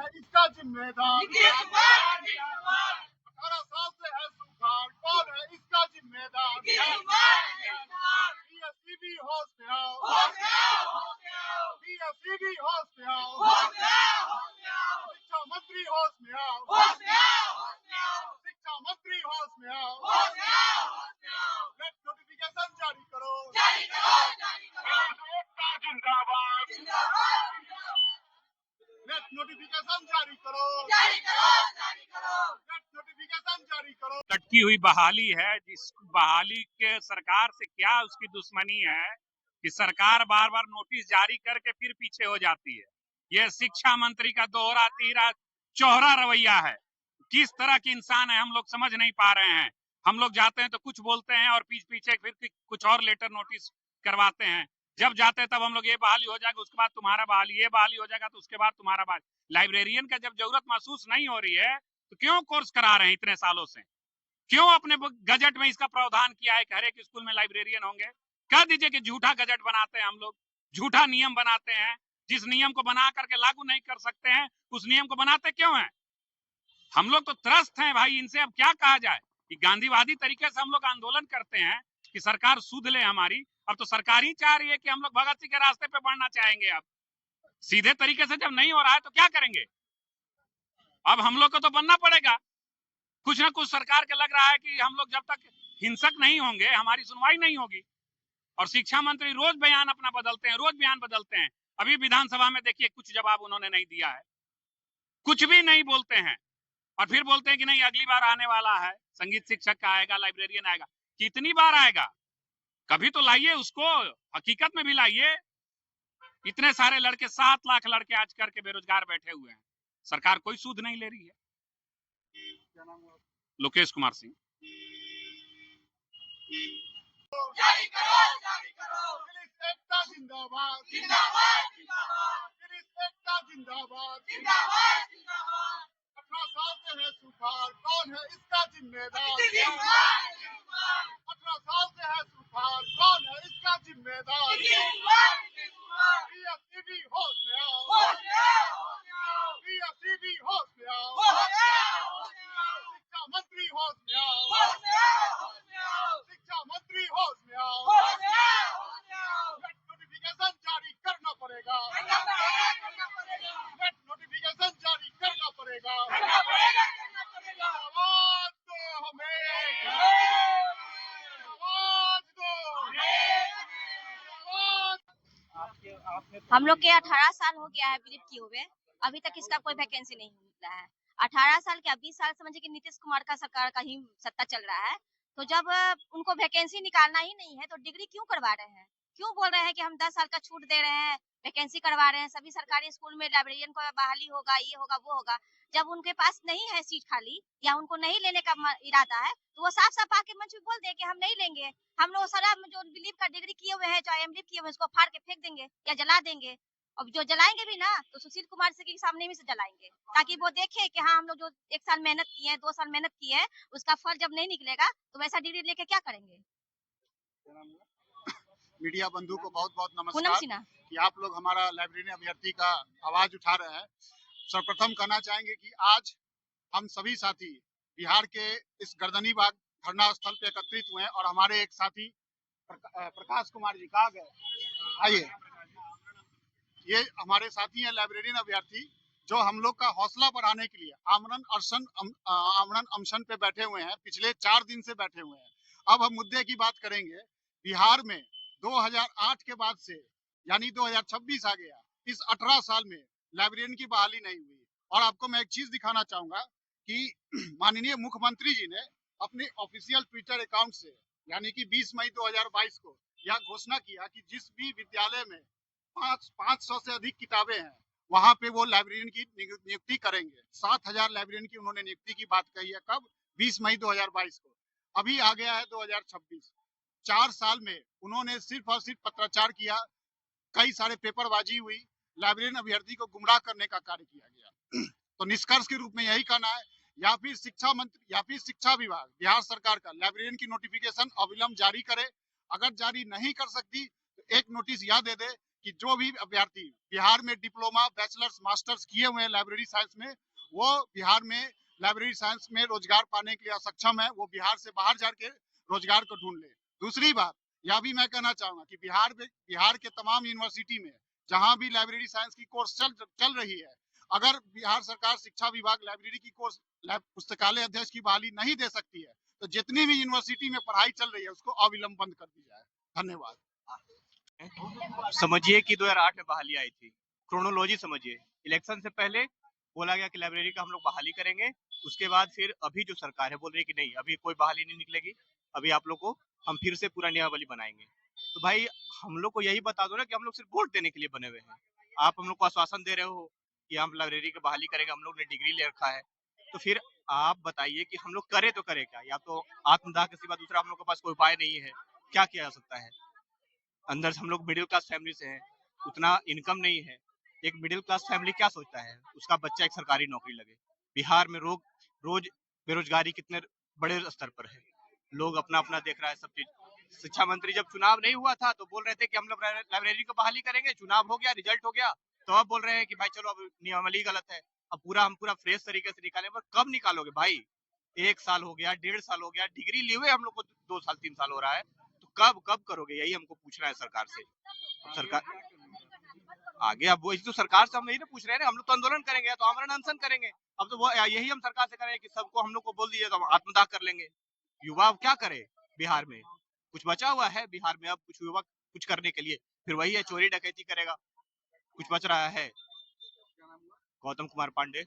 है इसका जिम्मेदार? 18 साल से है सुखाड़, कौन है इसका जिम्मेदार? PSCB होश में आओ, PSCB होश में आओ, शिक्षा मंत्री होश में आओ, शिक्षा मंत्री होश में आओ, नेट नोटिफिकेशन जारी करो, नेट नोटिफिकेशन जारी करो, नेट नोटिफिकेशन जारी करो। लटकी हुई बहाली है, जिस बहाली के सरकार से क्या उसकी दुश्मनी है कि सरकार बार बार नोटिस जारी करके फिर पीछे हो जाती है। यह शिक्षा मंत्री का दोहरा तीरा चौहरा रवैया है। किस तरह के इंसान है हम लोग समझ नहीं पा रहे हैं। हम लोग जाते हैं तो कुछ बोलते हैं और पीछे फिर कुछ और लेटर नोटिस करवाते हैं। जब जाते हैं तब हम लोग ये बहाली हो जाएगा, उसके बाद तुम्हारा बहाली, ये बहाली हो जाएगा तो उसके बाद तुम्हारा बहाली। लाइब्रेरियन का जब जरूरत महसूस नहीं हो रही है तो क्यों कोर्स करा रहे हैं इतने सालों से? क्यों अपने गजट में इसका प्रावधान किया है कि हर एक स्कूल में लाइब्रेरियन होंगे? कह दीजिए कि झूठा गजट बनाते हैं हम लोग, झूठा नियम बनाते हैं। जिस नियम को बना करके लागू नहीं कर सकते हैं उस नियम को बनाते क्यों हैं? हम लोग तो त्रस्त हैं भाई, इनसे अब क्या कहा जाए कि गांधीवादी तरीके से हम लोग आंदोलन करते हैं कि सरकार सुध ले हमारी। अब तो सरकार ही चाह रही है कि हम लोग भगत सिंह के रास्ते पे बढ़ना चाहेंगे। अब सीधे तरीके से जब नहीं हो रहा है तो क्या करेंगे? अब हम लोग को तो बनना पड़ेगा। कुछ ना कुछ सरकार के लग रहा है कि हम लोग जब तक हिंसक नहीं होंगे हमारी सुनवाई नहीं होगी। और शिक्षा मंत्री रोज बयान अपना बदलते हैं, रोज बयान बदलते हैं। अभी विधानसभा में देखिए कुछ जवाब उन्होंने नहीं दिया है, कुछ भी नहीं बोलते हैं और फिर बोलते हैं कि नहीं अगली बार आने वाला है, संगीत शिक्षक का आएगा, लाइब्रेरियन आएगा। कितनी बार आएगा? कभी तो लाइए उसको, हकीकत में भी लाइए। इतने सारे लड़के, 7 लाख लड़के आज करके बेरोजगार बैठे हुए हैं, सरकार कोई सूद नहीं ले रही है। क्या नाम हुआ? लोकेश कुमार सिंह। जारी करो, जारी करो। पुलिस एकता जिंदाबाद, जिंदाबाद, जिंदाबाद। पुलिस एकता जिंदाबाद, जिंदाबाद, जिंदाबाद। 18 साल से है सुखाड़, कौन है इसका जिम्मेदार? 18 साल से है सुखाड़, कौन है इसका जिम्मेदार? PSCB होश में आओ, PSCB होश में आओ, शिक्षा मंत्री होश में आओ, शिक्षा मंत्री होश में आओ, नेट नोटिफिकेशन जारी करना पड़ेगा, नेट नोटिफिकेशन जारी करना पड़ेगा। आवाज दो हमें, आवाज दो, आवाज। हम लोग के 18 साल हो गया है बीएड किए हुए, अभी तक इसका कोई वैकेंसी नहीं मिला है। 18 साल क्या 20 साल समझिए कि नीतीश कुमार का सरकार का ही सत्ता चल रहा है। तो जब उनको वैकेंसी निकालना ही नहीं है तो डिग्री क्यों करवा रहे हैं? क्यों बोल रहे हैं कि हम 10 साल का छूट दे रहे हैं, वैकेंसी करवा रहे हैं, सभी सरकारी स्कूल में लाइब्रेरियन को बहाली होगा, ये होगा वो होगा। जब उनके पास नहीं है सीट खाली या उनको नहीं लेने का इरादा है तो वो साफ साफ आके मंच में बोल दे कि हम नहीं लेंगे। हम लोग सारा जो बिलीव का डिग्री किए हुए हैं, चाहे एमडी किए हुए हैं, उसको फाड़ के फेंक देंगे या जला देंगे। अब जो जलाएंगे भी ना तो सुशील कुमार से के सामने में से जलाएंगे, ताकि वो देखे कि हाँ हम लोग जो 1 साल मेहनत किए हैं, 2 साल मेहनत किए हैं, उसका फल जब नहीं निकलेगा तो वैसा डिग्री लेके क्या करेंगे। मीडिया बंधु को बहुत बहुत पूनम नमस्कार सिन्हा। कि आप लोग हमारा लाइब्रेरी अभ्यर्थी का आवाज उठा रहे हैं। सर्वप्रथम कहना चाहेंगे कि आज हम सभी साथी बिहार के इस गर्दनी बाग धरना स्थल पे एकत्रित हुए हैं और हमारे एक साथी प्रकाश कुमार जी कहाँ गए, आइए। ये हमारे साथी हैं लाइब्रेरियन अभ्यर्थी जो हम लोग का हौसला बढ़ाने के लिए आमरण अनशन पे बैठे हुए हैं, पिछले 4 दिन से बैठे हुए हैं। अब हम मुद्दे की बात करेंगे। बिहार में 2008 के बाद से यानी 2026 आ गया, इस 18 साल में लाइब्रेरियन की बहाली नहीं हुई। और आपको मैं एक चीज दिखाना चाहूंगा कि माननीय मुख्यमंत्री जी ने अपने ऑफिशियल ट्विटर अकाउंट से यानी कि 20 मई 2022 को यह घोषणा किया कि जिस भी विद्यालय में 500 से अधिक किताबें हैं वहां पे वो लाइब्रेरियन की नियुक्ति करेंगे। 7000 लाइब्रेरियन की उन्होंने नियुक्ति की बात कही है। कब? 20 मई 2022 को। अभी आ गया है 2026। 4 साल में उन्होंने सिर्फ और सिर्फ पत्राचार किया, कई सारे पेपरबाजी हुई, लाइब्रेरियन अभ्यर्थी को गुमराह करने का कार्य किया गया। तो निष्कर्ष के रूप में यही कहना है, या फिर शिक्षा मंत्री या फिर शिक्षा विभाग बिहार सरकार का लाइब्रेरियन की नोटिफिकेशन अविलंब जारी करे। अगर जारी नहीं कर सकती तो एक नोटिस यह दे दे कि जो भी अभ्यर्थी बिहार में डिप्लोमा, बैचलर्स, मास्टर्स किए हुए हैं लाइब्रेरी साइंस में, वो बिहार में लाइब्रेरी साइंस में रोजगार पाने के लिए असक्षम है, वो बिहार से बाहर जाके रोजगार को ढूंढ ले। दूसरी बात यह भी मैं कहना चाहूंगा कि बिहार के तमाम यूनिवर्सिटी में जहां भी लाइब्रेरी साइंस की कोर्स चल रही है, अगर बिहार सरकार शिक्षा विभाग लाइब्रेरी की कोर्स पुस्तकालय अध्यक्ष की बहाली नहीं दे सकती है, तो जितनी भी यूनिवर्सिटी में पढ़ाई चल रही है उसको अविलंब बंद कर दी जाए। धन्यवाद। समझिए कि 2008 में बहाली आई थी, क्रोनोलॉजी समझिए। इलेक्शन से पहले बोला गया कि लाइब्रेरी का हम लोग बहाली करेंगे, उसके बाद फिर अभी जो सरकार है बोल रही है कि नहीं, अभी कोई बहाली नहीं निकलेगी, अभी आप लोग को हम फिर से पूरा नियमावली बनाएंगे। तो भाई हम लोग को यही बता दो ना कि हम लोग सिर्फ वोट देने के लिए बने हुए हैं। आप हम लोग को आश्वासन दे रहे हो कि हम लाइब्रेरी की बहाली करेंगे, हम लोग ने डिग्री ले रखा है, तो फिर आप बताइए कि हम लोग करें तो करें क्या? या तो आत्मदाह के सिवा दूसरा हम लोग के पास कोई उपाय नहीं है, क्या किया जा सकता है? अंदर से हम लोग मिडिल क्लास फैमिली से हैं, उतना इनकम नहीं है। एक मिडिल क्लास फैमिली क्या सोचता है, उसका बच्चा एक सरकारी नौकरी लगे। बिहार में रोज बेरोजगारी कितने बड़े स्तर पर है, लोग अपना अपना देख रहा है सब चीज। शिक्षा मंत्री जब चुनाव नहीं हुआ था तो बोल रहे थे कि हम लोग लाइब्रेरी को बहाली करेंगे, चुनाव हो गया, रिजल्ट हो गया, तो अब बोल रहे हैं कि भाई चलो अब नियमावली गलत है, अब हम पूरा फ्रेश तरीके से निकालें। पर कब निकालोगे भाई? 1 साल हो गया, 1.5 साल हो गया, डिग्री लिए हुए हम लोग को 2 साल 3 साल हो रहा है, तो कब करोगे? यही हमको पूछना है सरकार से। सरकार आगे, अब वही तो सरकार से हम यही ना पूछ रहे हैं, हम लोग तो आंदोलन करेंगे, तो आमरण अनशन करेंगे। अब तो वो यही हम सरकार से करेंगे कि सबको हम लोग को बोल दीजिए तो हम आत्मदाह कर लेंगे। युवा अब क्या करे? बिहार में कुछ बचा हुआ है? बिहार में अब कुछ युवा कुछ करने के लिए फिर वही है, चोरी डकैती करेगा, कुछ बच रहा है? गौतम कुमार पांडे।